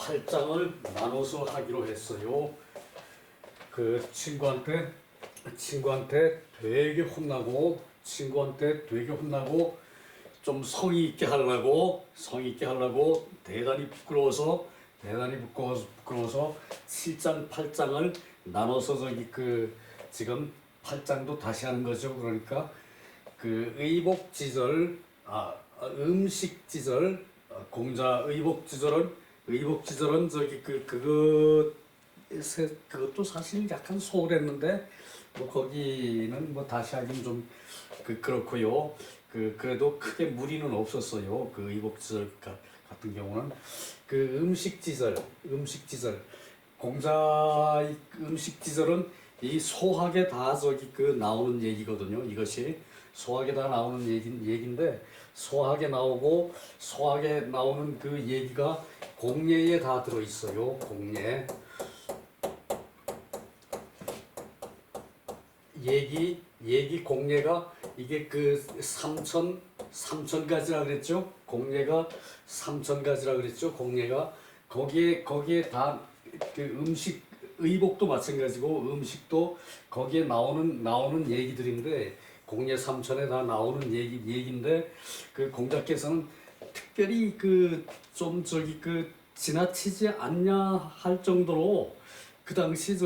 8장을 나눠서 하기로 했어요. 그 친구한테 되게 혼나고 좀 성의 있게 하려고 대단히 부끄러워서 7장 8장을 나눠서 지금 8장도 다시 하는 거죠. 그러니까 그 의복지절 음식지절 공자 의복지절은 그것도 사실 약간 소홀했는데 뭐 거기는 뭐 다시 하긴 좀 그렇고요. 그래도 크게 무리는 없었어요. 그 의복지절 같은 경우는 그 음식지절 공자 음식지절은 이 소학에 다 나오는 얘기거든요. 이것이 소학에 다 나오는 얘기인데 소학에 나오는 그 얘기가 공예에 다 들어 있어요. 공예 얘기 공예가 이게 그 3,000가지라 그랬죠. 공예가 3,000가지라 그랬죠. 공예가 거기에 다 그 음식 의복도 마찬가지고 음식도 거기에 나오는 얘기들인데 공예 3천에 다 나오는 얘기인데 그 공자께서는 특별히 지나치지 않냐 할 정도로 그 당시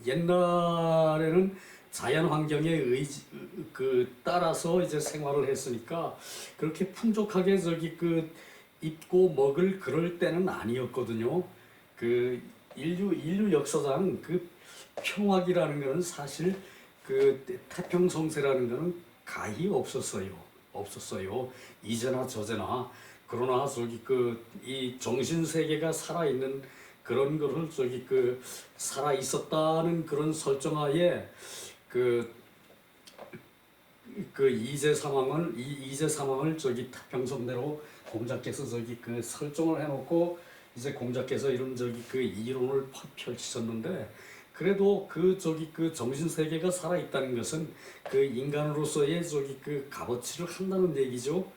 옛날에는 자연 환경에 따라서 이제 생활을 했으니까 그렇게 풍족하게 입고 먹을 그럴 때는 아니었거든요. 그 인류 역사상 그 평화기라는 것은 사실 그 태평성세라는 것은 가히 없었어요. 이제나 저제나. 그러나 이 정신 세계가 살아있는 그런 거를 살아 있었다는 그런 설정하에 이제 상황을 태평성대로 공자께서 설정을 해놓고 이제 공자께서 이런 이론을 펼치셨는데 그래도 그 정신 세계가 살아 있다는 것은 그 인간으로서의 값어치를 한다는 얘기죠.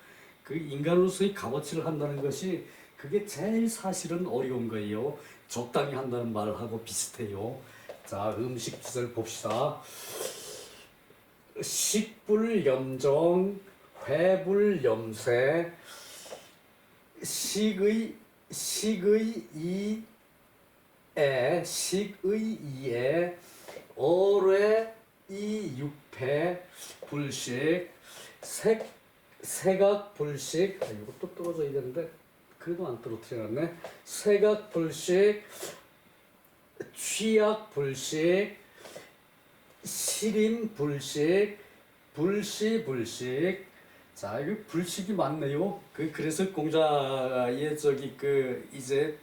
그 인간으로서의 값어치를 한다는 것이 그게 제일 사실은 어려운 거예요. 적당히 한다는 말하고 비슷해요. 자, 음식지절 봅시다. 식불염정, 회불염세, 식의 이에, 어뢰 이육패, 불식, 색각불식, 이것도 떨어져야 되는데 그래도 안 떨어뜨려놨네. 색각불식, 취약불식, 실임불식, 불시불식. 자, 이거 불식이 많네요. 그래서 공자의 이제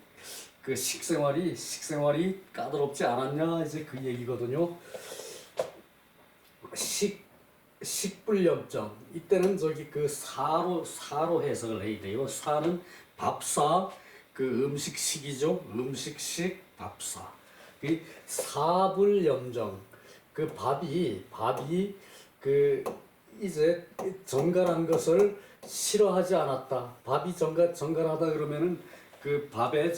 식생활이 까다롭지 않았냐 이제 그 얘기거든요. 식불염정 이때는 사로 해석을 해야 돼요. 사는 밥사 음식식이죠. 음식식 밥사. 이 사불염정 밥이 이제 정갈한 것을 싫어하지 않았다. 밥이 정갈하다 그러면은 밥에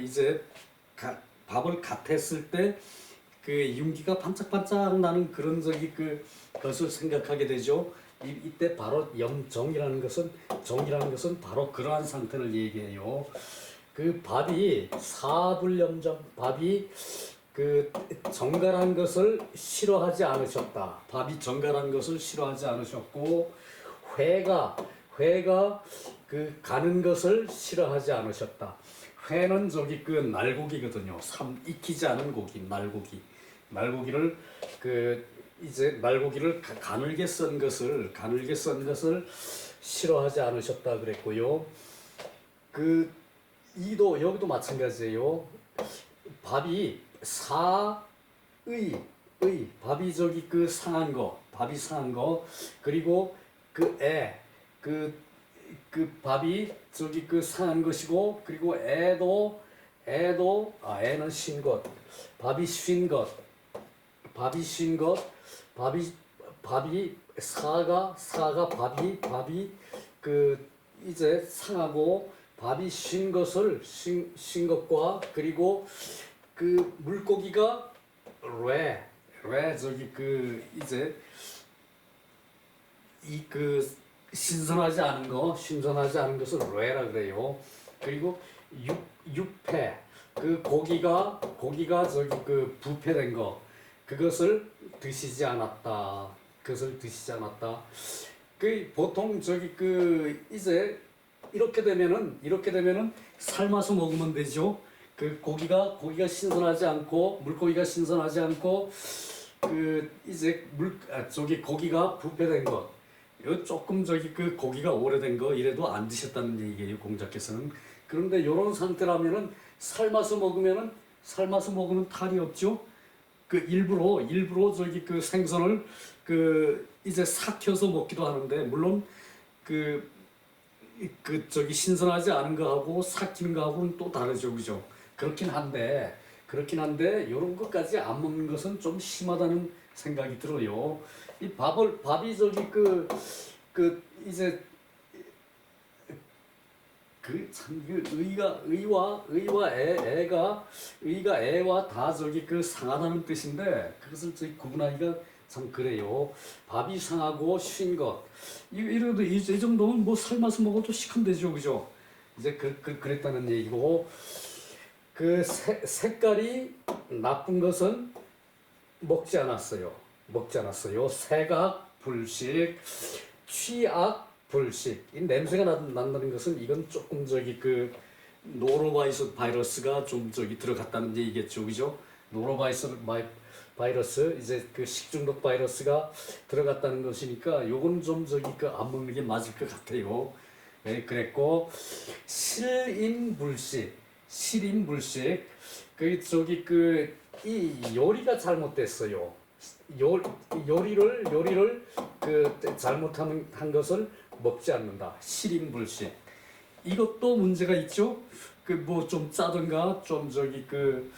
이제 밥을 갓 했을 때 윤기가 반짝반짝 나는 그런 것을 생각하게 되죠. 이때 바로 정이라는 것은 바로 그러한 상태를 얘기해요. 밥이 사불염정 밥이 정갈한 것을 싫어하지 않으셨다. 밥이 정갈한 것을 싫어하지 않으셨고 회가 가는 것을 싫어하지 않으셨다. 회는 날고기거든요. 익히지 않은 고기, 날고기를 이제 날고기를 가늘게 썬 것을 싫어하지 않으셨다 그랬고요. 여기도 마찬가지예요. 밥이 밥이 상한 거 그리고 밥이 상한 것이고 그리고 애는 쉰 것 밥이 쉰 것 밥이 사가 밥이 이제 상하고 밥이 쉰 것을 쉰 것과 그리고 그 물고기가 왜 저기 그 이제 이 그 신선하지 않은 것을 레라 그래요. 그리고 육회 그 고기가 저기 그 부패된 거 그것을 드시지 않았다. 그 보통 저기 그 이제 이렇게 되면은 삶아서 먹으면 되죠. 그 고기가 신선하지 않고 물고기가 신선하지 않고 그 이제 저기 고기가 부패된 것. 요 조금 저기 그 고기가 오래된 거 이래도 안 드셨다는 얘기예요, 공자께서는. 그런데 요런 상태라면은 삶아서 먹으면 탈이 없죠. 그 일부러 저기 그 생선을 그 이제 삭혀서 먹기도 하는데 물론 그 저기 신선하지 않은 거하고 삭히는 거하고는 또 다르죠, 그죠? 그렇긴 한데 요런 것까지 안 먹는 것은 좀 심하다는 생각이 들어요. 이 밥이 저기 이제 참 의가 애와 다 저기 그 상하다는 뜻인데 그것을 저기 구분하기가 참 그래요. 밥이 상하고 쉰 것. 이래도 이 정도면 뭐 삶아서 먹어도 시큰되죠, 그죠? 이제 그랬다는 얘기고 그 색깔이 나쁜 것은 먹지 않았어요. 색악 불식, 취악 불식. 이 냄새가 난다는 것은 이건 조금 저기 그 노로바이러스가 좀 저기 들어갔다는 얘기겠죠, 그죠? 바이러스 이제 그 식중독 바이러스가 들어갔다는 것이니까 요건 좀 저기 그 안 먹는 게 맞을 것 같아요. 네, 그랬고 실인불식 그 저기 그 이 요리가 잘못됐어요. 요리를 그 잘못한 것을 먹지 않는다. 실인불식. 이것도 문제가 있죠. 그 뭐 좀 짜든가 좀 저기 그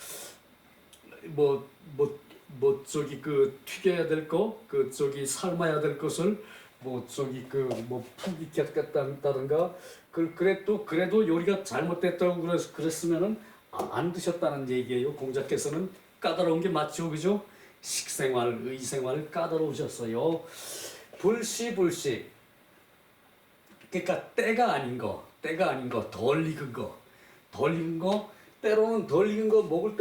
저기 그 튀겨야 될 거, 그 저기 삶아야 될 것을 뭐 저기 그 뭐 푹 익혔다든가 그래도 요리가 잘못됐다고 그랬으면은 안 드셨다는 얘기예요. 공자께서는 까다로운 게 맞죠, 그죠? 의생활 까다로우셨어요. 불식. 그러니까 때가 아닌 거, 덜 익은 거, 때로는 덜 익은 거 먹을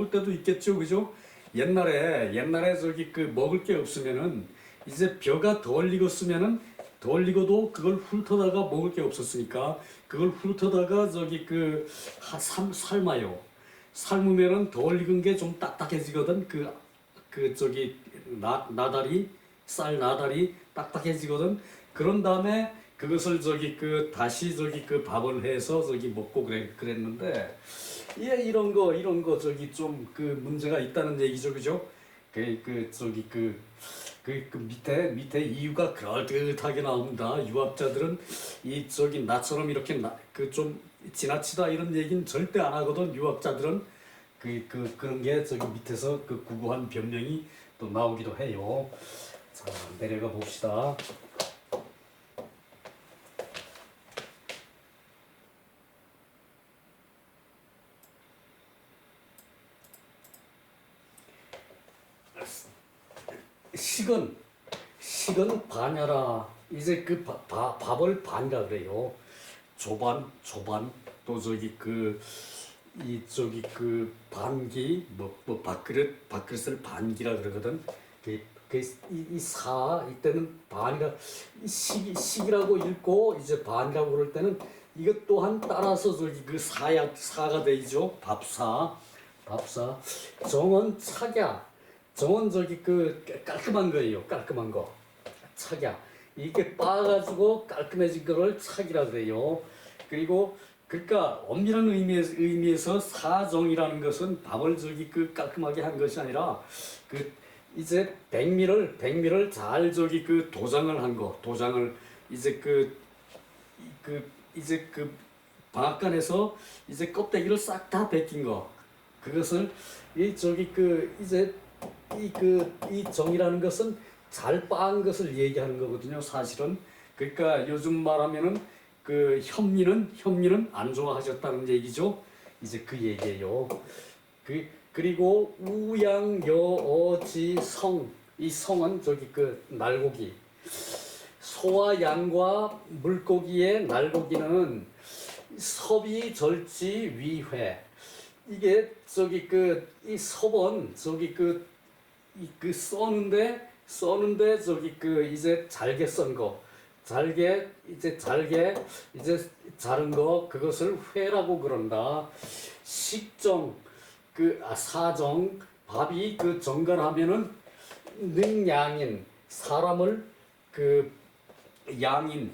때도 있겠죠, 그죠? 옛날에 저기 그 먹을 게 없으면은 이제 벼가 덜 익어도 그걸 훑어다가 먹을 게 없었으니까 그걸 훑어다가 저기 그 삶아요. 삶으면은 덜 익은 게 좀 딱딱해지거든. 저기 쌀 나다리 딱딱해지거든. 그런 다음에 그것을 저기 그 다시 저기 그 밥을 해서 저기 먹고 그랬는데 예 이런 거 저기 좀 그 문제가 있다는 얘기죠, 그죠? 저기 밑에 이유가 그럴듯하게 나옵니다. 유학자들은 이 저기 나처럼 이렇게 그 좀 지나치다 이런 얘기는 절대 안 하거든. 유학자들은 그런 게 저기 밑에서 그 구구한 변명이 또 나오기도 해요. 자, 내려가 봅시다. 식은 반야라. 이제 그 밥을 반가 그래요. 조반 또 저기 이 저기 그 반기 뭐 밥그릇을 반기라 그러거든. 이때는 반이라 식이라고 읽고 이제 반이라고 그럴 때는 이것 또한 따라서 저기 그 사가 되죠. 밥사. 정원 착야. 정원 저기 그 깔끔한 거예요. 깔끔한 거. 착야. 이게 빻아가지고 깔끔해진 거를 착이라 그래요. 그리고 그러니까 엄밀한 의미에서 사정이라는 것은 밥을 저기 그 깔끔하게 한 것이 아니라 그 이제 백미를 잘 저기 그 도장을 한 거. 도장을 이제 이제 그 방앗간에서 이제 껍데기를 싹 다 벗긴 거. 그것을 이 저기 그 이제 이 정이라는 것은 잘 빻은 것을 얘기하는 거거든요, 사실은. 그러니까 요즘 말하면은 그 현미는 안 좋아하셨다는 얘기죠. 이제 그 얘기예요. 그리고 우양여어지성, 이 성은 저기 그 날고기, 소와 양과 물고기의 날고기는 섭이절지위회. 이게 저기 그 이 섭은 저기 그 써는데 저기 그 이제 잘게 썬 거, 잘게 이제 자른 거, 그것을 회라고 그런다. 식정 사정, 밥이 그 정갈하면은 능양인, 사람을 그 양인,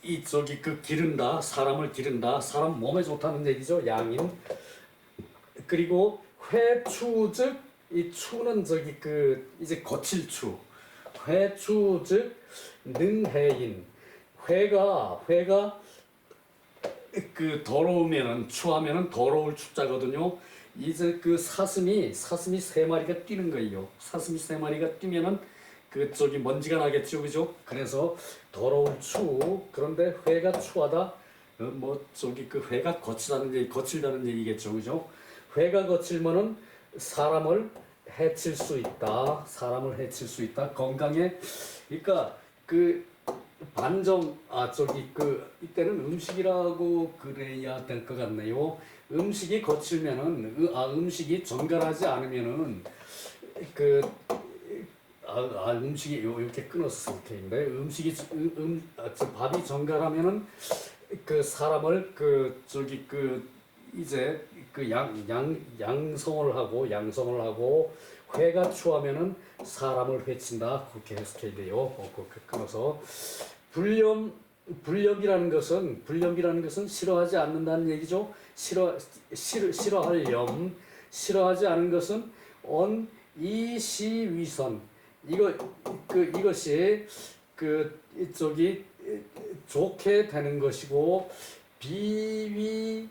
이 저기 그 기른다, 사람을 기른다, 사람 몸에 좋다는 얘기죠. 양인. 그리고 회추 즉, 이 추는 저기 그 이제 거칠 추, 회추 즉 능해인. 회가 그 더러우면은, 추하면은 더러울 추자거든요. 이제 그 사슴이 세 마리가 뛰는 거예요. 사슴이 세 마리가 뛰면은 그 저기 먼지가 나겠죠, 그죠? 그래서 더러울 추. 그런데 회가 추하다. 뭐 저기 그 회가 거칠다는 얘기겠죠, 그죠? 회가 거칠면은 사람을 해칠 수 있다. 사람을 해칠 수 있다. 건강에. 그러니까 그 반정, 저기 그 이때는 음식이라고 그래야 될 것 같네요. 음식이 거칠면은, 음식이 정갈하지 않으면은 그 음식이 이렇게 끊었을 텐데, 밥이 정갈하면은 그 사람을 그 저기 그 이제 그 양성을 하고, 회가 추하면은 사람을 회친다. 그렇게 해석해야 돼요. 그렇게 끊어서. 불념이라는 것은 싫어하지 않는다는 얘기죠. 싫어할 염, 싫어하지 않은 것은 이시위선. 이것이 저기 좋게 되는 것이고, 비위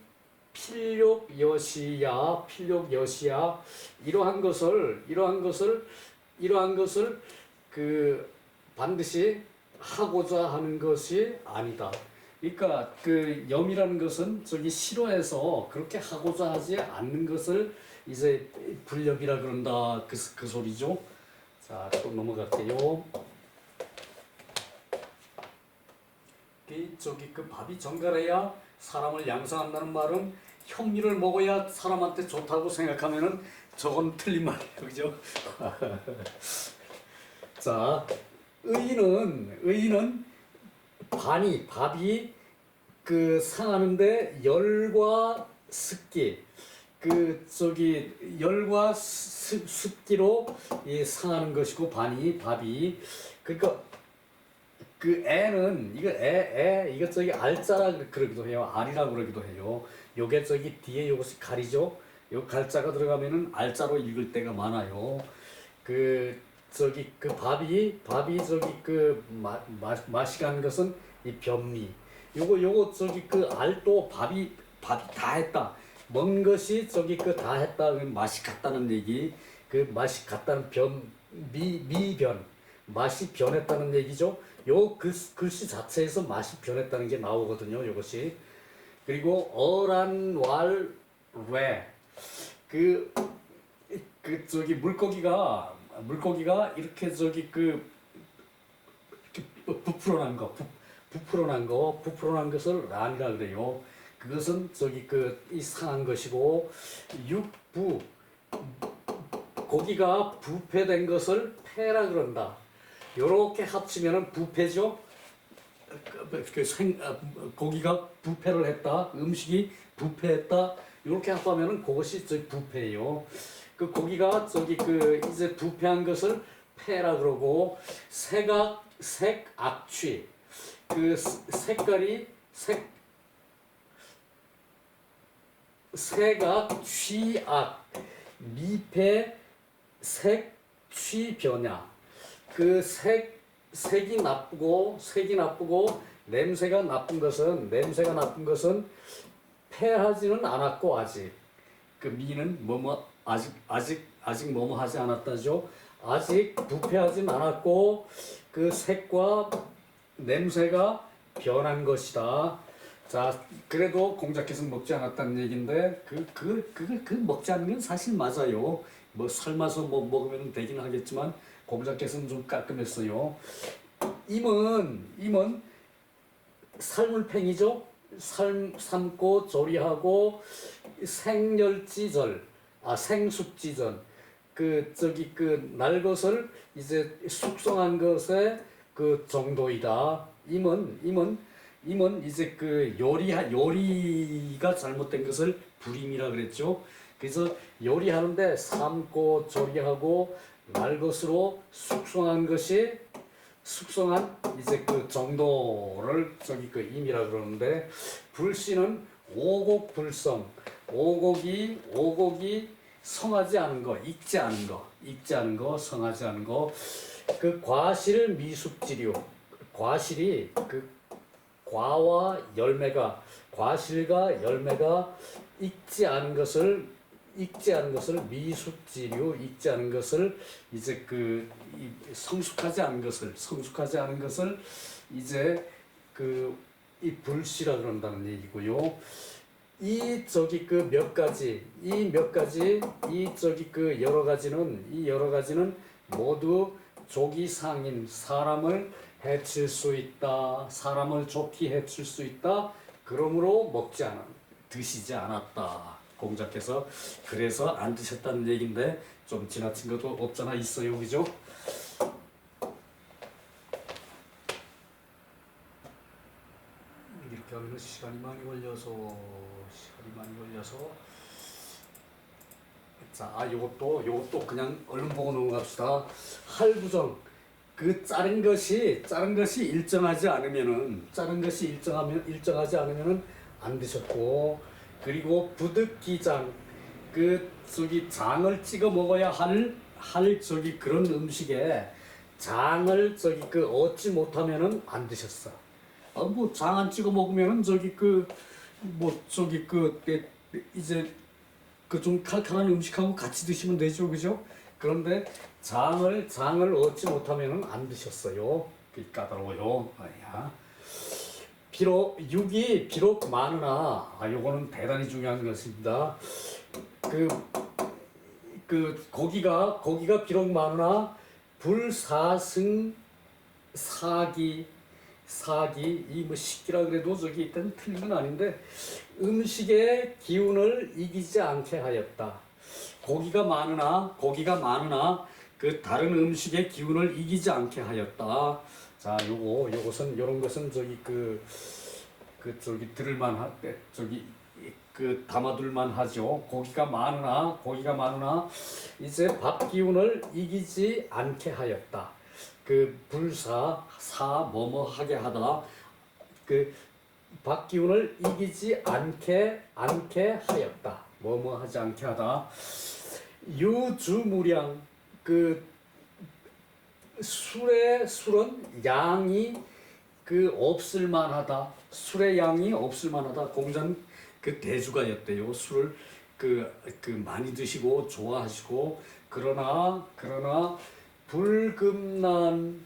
필욕여시야 이러한 것을 그 반드시 하고자 하는 것이 아니다. 그러니까 그 염이라는 것은 저기 싫어해서 그렇게 하고자 하지 않는 것을 이제 불염이라 그런다. 그 소리죠. 자, 또 넘어갈게요. 저기 그 밥이 정갈해야 사람을 양성한다는 말은 현미를 먹어야 사람한테 좋다고 생각하면은 저건 틀린 말이에요, 그죠? 자, 의인은 밥이 그 상하는데 열과 습기, 그 저기 열과 습기로 이 상하는 것이고, 밥이 그러니까 그 애는 이거 저기 알자라 그러기도 해요. 알이라 그러기도 해요. 요게 저기 뒤에 요것이 갈이죠. 요 갈자가 들어가면은 알자로 읽을 때가 많아요. 그 저기 그 밥이 저기 그 맛이 가는 것은 이 변미. 요거 저기 그 알도 밥이 다 했다. 먹은 것이 저기 그 다 했다. 맛이 같다는 얘기. 그 맛이 같다는 미변. 맛이 변했다는 얘기죠. 요 글씨 자체에서 맛이 변했다는 게 나오거든요. 요것이. 그리고 어란왈외. 그 저기 물고기가 이렇게 저기 부풀어난 것을 란이라 그래요. 그것은 저기 이 상한 것이고, 고기가 부패된 것을 폐라 그런다. 요렇게 합치면은 부패죠. 고기가 부패를 했다. 음식이 부패했다. 요렇게 합하면은 그것이 저기 부패예요. 그 고기가 저기 이제 부패한 것을 폐라 그러고, 색악취. 그 색깔이 색악취악, 미패 색취변야. 그 색이 나쁘고 냄새가 나쁜 것은 패하지는 않았고, 아직 그 미는 아직 뭐뭐 하지 않았다죠. 아직 부패하진 않았고, 그 색과 냄새가 변한 것이다. 자, 그래도 공자께서는 먹지 않았다는 얘기인데 그 먹지 않는 건 사실 맞아요. 뭐 삶아서 뭐 먹으면 되긴 하겠지만 공자께서는 좀 깔끔했어요. 임은 삶을 팽이죠. 삶고 조리하고 생열지절, 생숙지전. 날 것을 이제 숙성한 것의 그 정도이다. 임은 이제 그 요리가 잘못된 것을 불임이라 그랬죠. 그래서 요리하는데 삶고 조리하고 날 것으로 숙성한 이제 그 정도를 임이라 그러는데, 불씨는 오곡불성. 오곡이 성하지 않은 거, 익지 않은 거, 성하지 않은 거. 그 과실 미숙지류. 과실이 그 과실과 열매가 익지 않은 것을 미숙지류, 익지 않은 것을 이제 성숙하지 않은 것을 이제 이 불씨라 그런다는 얘기고요. 이 여러 가지는 모두 조기상인, 사람을 해칠 수 있다. 사람을 좋게 해칠 수 있다. 그러므로 드시지 않았다. 공자께서 그래서 안 드셨다는 얘기인데 좀 지나친 것도 없잖아 있어요, 그죠? 이렇게 하면 시간이 많이 걸려서 자, 요것도 그냥 얼른 보고 넘어갑시다. 할부정. 자른 것이 일정하지 않으면은 안 드셨고, 그리고 부득기장, 장을 찍어 먹어야 할 그런 음식에 장을 얻지 못하면은 안 드셨어. 뭐 장 안 찍어 먹으면은 이제 좀 칼칼한 음식하고 같이 드시면 되죠, 그죠? 그런데 장을 얻지 못하면은 안 드셨어요. 까다로워요. 육이 비록 많으나, 요거는 대단히 중요한 것입니다. 고기가 비록 많으나 불사승 사기, 이 뭐 식기라 그래도 일단 틀린 건 아닌데, 음식의 기운을 이기지 않게 하였다. 고기가 많으나 다른 음식의 기운을 이기지 않게 하였다. 자, 요런 것은 들을만 담아둘만 하죠. 고기가 많으나 이제 밥 기운을 이기지 않게 하였다. 뭐뭐 하게 하다. 밥 기운을 이기지 않게 하였다. 뭐뭐 하지 않게 하다. 유주무량. 술은 양이 없을만하다. 술의 양이 없을만하다. 공자는 대주가였대요. 술을 많이 드시고 좋아하시고, 그러나 불금난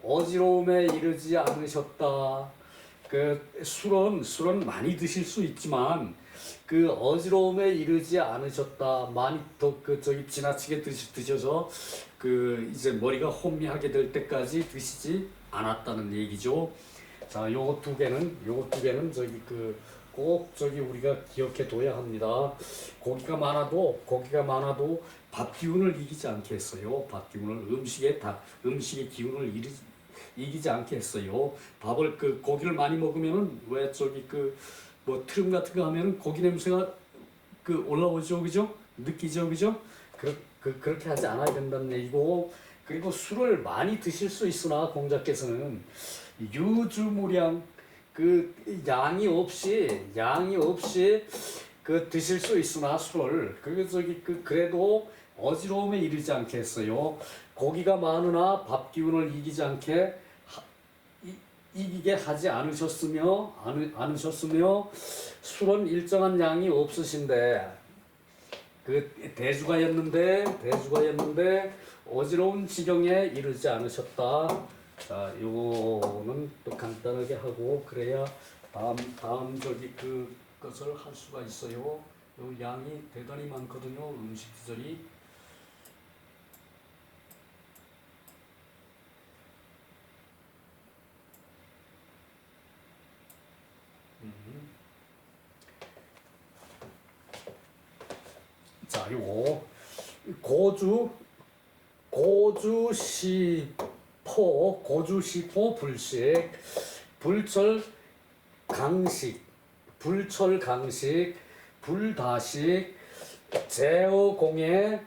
어지러움에 이르지 않으셨다. 술은 많이 드실 수 있지만 어지러움에 이르지 않으셨다. 많이 지나치게 드셔서 이제 머리가 혼미하게 될 때까지 드시지 않았다는 얘기죠. 자, 요 두 개는 꼭 우리가 기억해 둬야 합니다. 고기가 많아도 밥 기운을 이기지 않게 했어요. 밥 기운을 음식의 기운을 이기지 않게 했어요. 고기를 많이 먹으면은 왜 뭐 트름 같은 거 하면은 고기 냄새가 올라오죠, 그죠? 느끼죠, 그죠? 그렇게 하지 않아야 된다는 얘기고, 그리고 술을 많이 드실 수 있으나 공자께서는 유주무량, 양이 없이 드실 수 있으나 술을 그래도 어지러움에 이르지 않게 했어요. 고기가 많으나 밥 기운을 이기게 하지 않으셨으며 술은 일정한 양이 없으신데 대주가였는데 어지러운 지경에 이르지 않으셨다. 자, 요거는 또 간단하게 하고 그래야 다음 저기 그 것을 할 수가 있어요. 요 양이 대단히 많거든요. 음식 지절이. 자, 요거 고주시포 불식 불철강식 불다식 제어공예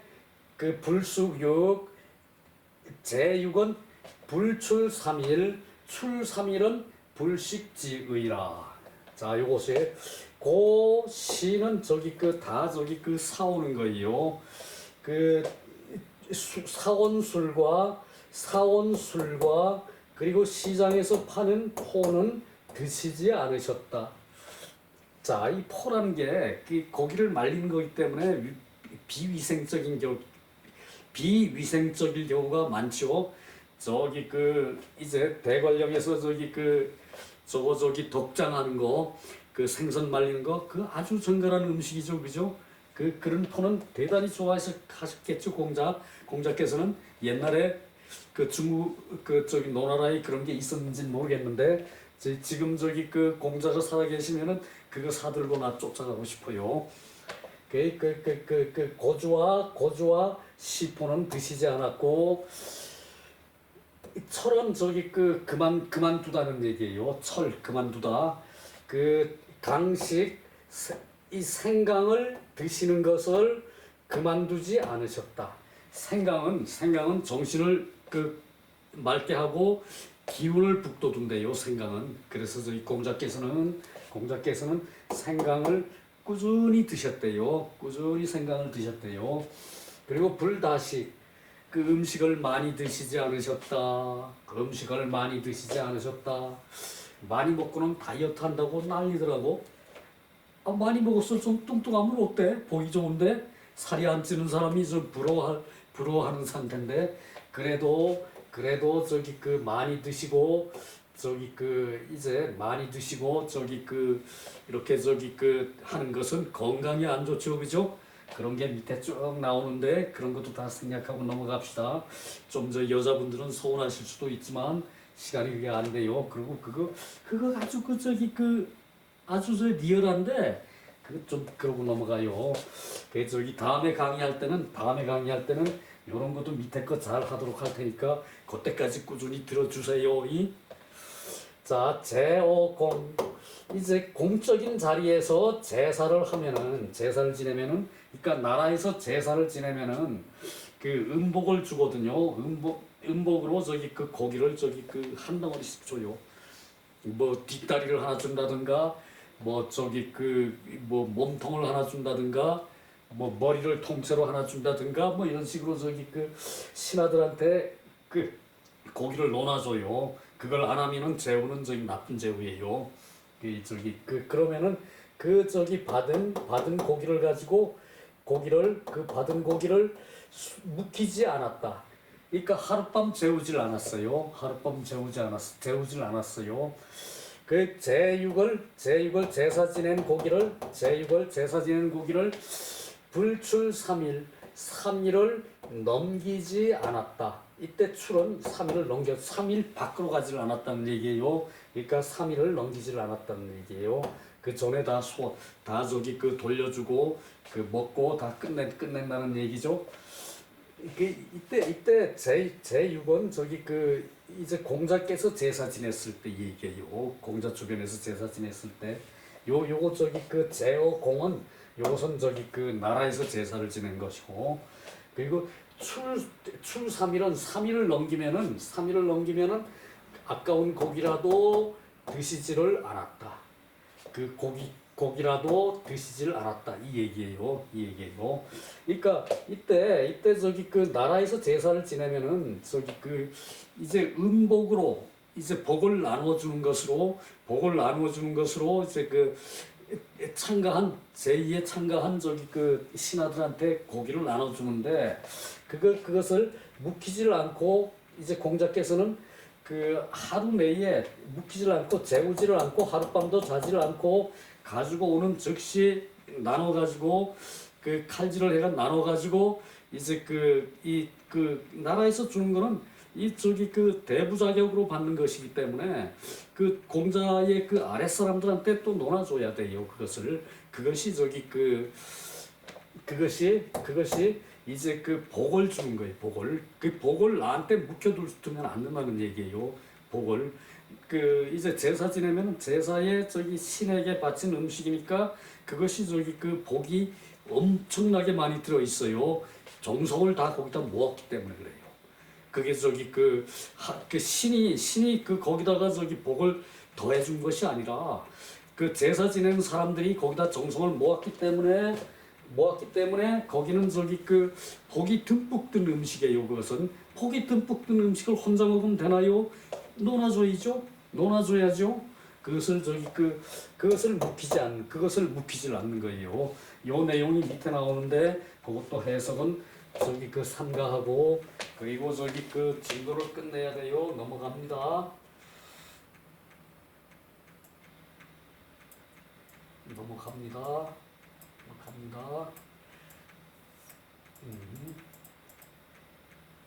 그 불숙육 제육은 불출삼일 출삼일은 불식지의라. 자, 요것이 고시는 저기 그 다 저기 그 사오는 거예요. 그 사온술과 그리고 시장에서 파는 포는 드시지 않으셨다. 자, 이 포라는 게 고기를 말린 거기 때문에 비위생적일 경우가 많죠. 저기 그 이제 대관령에서 저기 그 저기 덕장하는 거, 그 생선 말리는 거, 그 아주 정갈한 음식이죠, 그죠? 그런 포는 대단히 좋아하셨겠죠, 공자께서는. 옛날에 그 중국 그 저기 노나라에 그런 게 있었는지는 모르겠는데 지금 저기 그 공자가 살아계시면은 그거 사들고 나 쫓아가고 싶어요. 고주와 시포는 드시지 않았고, 철은 저기 그만두다는 얘기예요. 철 그만두다. 그 강식 이 생강을 드시는 것을 그만두지 않으셨다. 생강은 정신을 맑게 하고 기운을 북돋운대요. 생강은. 그래서 저희 공자께서는 생강을 꾸준히 드셨대요. 꾸준히 생강을 드셨대요. 그리고 불다식 그 음식을 많이 드시지 않으셨다. 많이 먹고는 다이어트 한다고 난리더라고. 많이 먹었어. 좀 뚱뚱하면 어때? 보기 좋은데 살이 안 찌는 사람이 좀 부러워하는 상태인데 그래도 저기 그 많이 드시고 저기 그 이제 많이 드시고 저기 그 이렇게 저기 그 하는 것은 건강에 안 좋죠, 그죠? 그런 게 밑에 쭉 나오는데 그런 것도 다 생략하고 넘어갑시다. 좀 저 여자분들은 서운하실 수도 있지만 시간이 그게 안 돼요. 그리고 그거 아주 그 저기 그 아주 저 리얼한데 그 좀 그러고 넘어가요. 그 저기 다음에 강의할 때는 이런 것도 밑에 거 잘 하도록 할 테니까 그때까지 꾸준히 들어주세요. 자, 제오공 이제 공적인 자리에서 제사를 지내면은 그러니까 나라에서 제사를 지내면은 그 음복을 주거든요. 음복으로 저기 그 고기를 저기 그 한 덩어리씩 줘요. 뭐 뒷다리를 하나 준다든가 뭐 저기 그 뭐 몸통을 하나 준다든가 뭐 머리를 통째로 하나 준다든가 뭐 이런 식으로 저기 그 신하들한테 그 고기를 논아줘요. 그걸 안 하면은 제후는 저기 나쁜 제후예요. 그러면은 그 저기 받은 고기를 가지고 받은 고기를 묵히지 않았다. 그러니까 하룻밤 재우질 않았어요. 재우질 않았어요. 그 제육을 제사 지낸 고기를 불출 3일을 넘기지 않았다. 이때 출은 3일 밖으로 가지를 않았다는 얘기예요. 그러니까 3일을 넘기지를 않았다는 얘기예요. 그 전에 다 저기 그 돌려주고 그 먹고 다 끝낸다는 얘기죠. 이때 제6은 저기 그 이제 공자께서 제사 지냈을 때 얘기예요. 공자 주변에서 제사 지냈을 때 요거 저기 그 제어공은 요것은 저기 그 나라에서 제사를 지낸 것이고 그리고 출 3일을 넘기면은 아까운 고기라도 드시지를 않았다. 그 고기라도 드시지를 않았다. 이 얘기예요. 그러니까 이때 저기 그 나라에서 제사를 지내면은 저기 그 이제 음복으로 이제 복을 나눠주는 것으로 이제 그 제2에 참가한 저기 그 신하들한테 고기를 나눠주는데 그것을 묵히지를 않고 이제 공자께서는 그 하루 내에 묵히질 않고 재우지를 않고 하룻밤도 자지를 않고 가지고 오는 즉시 나눠 가지고 그 칼질을 해가 나눠 가지고 이제 그 나라에서 주는 거는 이 저기 그 대부 자격으로 받는 것이기 때문에 그 공자의 그 아랫사람들한테 또 논아줘야 돼요. 그것이 저기 그것이 이제 그 복을 주는 거예요. 그 복을 나한테 묵혀두면 안 된다는 얘기예요. 복을 이제 제사 지내면 제사에 저기 신에게 바친 음식이니까 그것이 저기 그 복이 엄청나게 많이 들어 있어요. 정성을 다 거기다 모았기 때문에 그래요. 그게 저기 그 신이 그 거기다가 저기 복을 더해 준 것이 아니라 그 제사 지내는 사람들이 거기다 정성을 모았기 때문에 거기는 저기 그 복이 듬뿍 든 음식이에요. 그것은 복이 듬뿍 든 음식을 혼자 먹으면 되나요? 논아줘야죠. 그것을 묵히질 않는 거예요. 요 내용이 밑에 나오는데 그것도 해석은 저기 그 삼가하고 그리고 저기 그 진도를 끝내야 돼요. 넘어갑니다.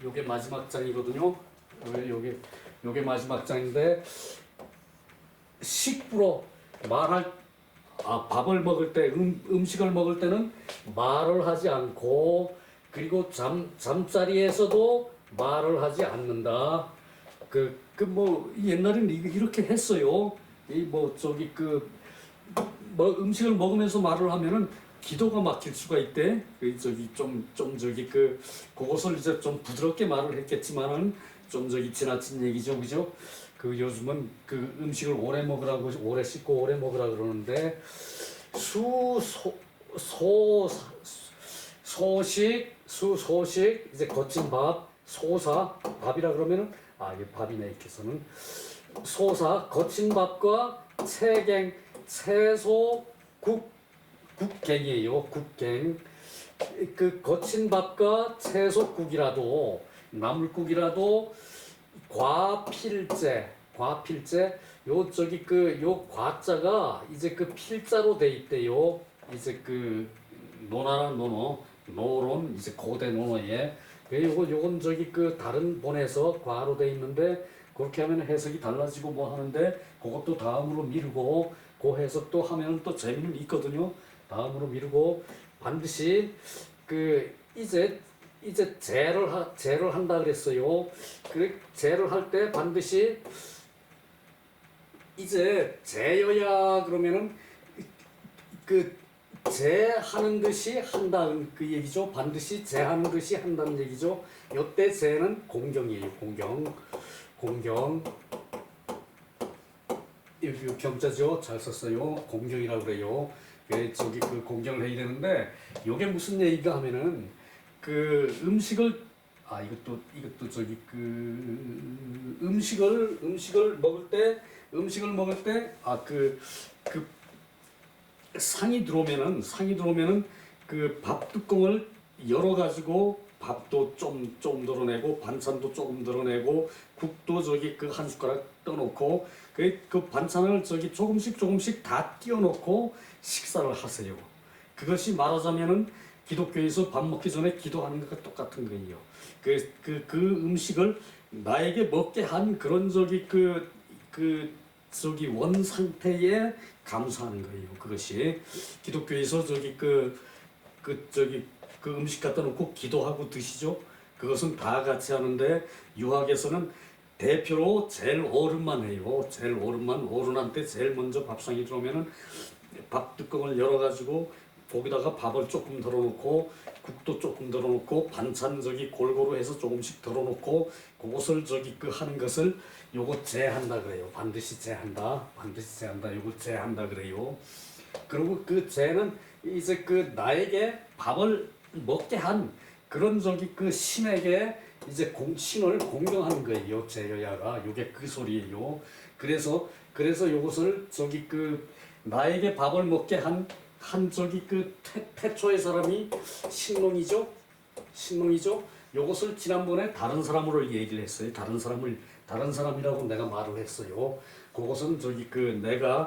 요게 마지막 장이거든요. 요게 마지막 장인데 식부로 밥을 먹을 때 음식을 먹을 때는 말을 하지 않고 그리고 잠자리에서도 말을 하지 않는다. 뭐 옛날에는 이렇게 했어요. 음식을 먹으면서 말을 하면은 기도가 막힐 수가 있대. 그것을 이제 좀 부드럽게 말을 했겠지만은 좀 지나친 얘기죠, 그죠? 요즘은 그 음식을 오래 씹고 오래 먹으라 그러는데 소식 이제 거친 밥 밥이라 그러면은 이게 밥이네 이렇게서는 소사 거친 밥과 채소 국갱이에요. 국갱. 그 거친 밥과 채소국이라도 나물국이라도 과필제 요 과자가 이제 그 필자로 돼 있대요. 이제 노나라 노론 이제 고대 논어에 요건 다른 본에서 과로 돼 있는데 그렇게 하면 해석이 달라지고 뭐 하는데 그것도 다음으로 미루고 그 해석도 하면 또 재미는 있거든요. 다음으로 미루고 반드시 이제 제를 한다 그랬어요. 제를 할 때 반드시 이제 제여야 그러면은 제하는 듯이 한다는 그 얘기죠. 반드시 제하는 듯이 한다는 얘기죠. 요때 제는 공경이에요. 공경. 여기 경자죠. 잘 썼어요. 공경이라고 그래요. 공경을 해야 되는데 요게 무슨 얘기가 하면은 음식을 먹을 때 상이 들어오면은 그 밥 뚜껑을 열어 가지고 밥도 좀 덜어내고 반찬도 조금 덜어내고 국도 한 숟가락 떠놓고 그 반찬을 조금씩 다 띄워놓고 식사를 하세요. 그것이 말하자면은 기독교에서 밥 먹기 전에 기도하는 것과 똑같은 거예요. 그 음식을 나에게 먹게 한 그런 원 상태에 감사하는 거예요. 그것이 기독교에서 그 음식 갖다 놓고 기도하고 드시죠. 그것은 다 같이 하는데 유학에서는 대표로 제일 어른만 해요. 어른한테 제일 먼저 밥상이 들어오면은 밥 뚜껑을 열어가지고 거기다가 밥을 조금 덜어놓고 국도 조금 덜어놓고 반찬 골고루 해서 조금씩 덜어놓고 그것을 하는 것을 요거 제한다 그래요. 반드시 제한다. 요거 제한다 그래요. 그리고 그 제는 이제 나에게 밥을 먹게 한 그런 신에게 이제 신을 공경하는 거예요. 제여야가 요게 그 소리예요. 그래서 요것을 나에게 밥을 먹게 한 태초의 사람이 신농이죠. 요것을 지난번에 다른 사람으로 얘기를 했어요. 다른 다른 사람이라고 내가 말을 했어요. 그것은 저기 그 내가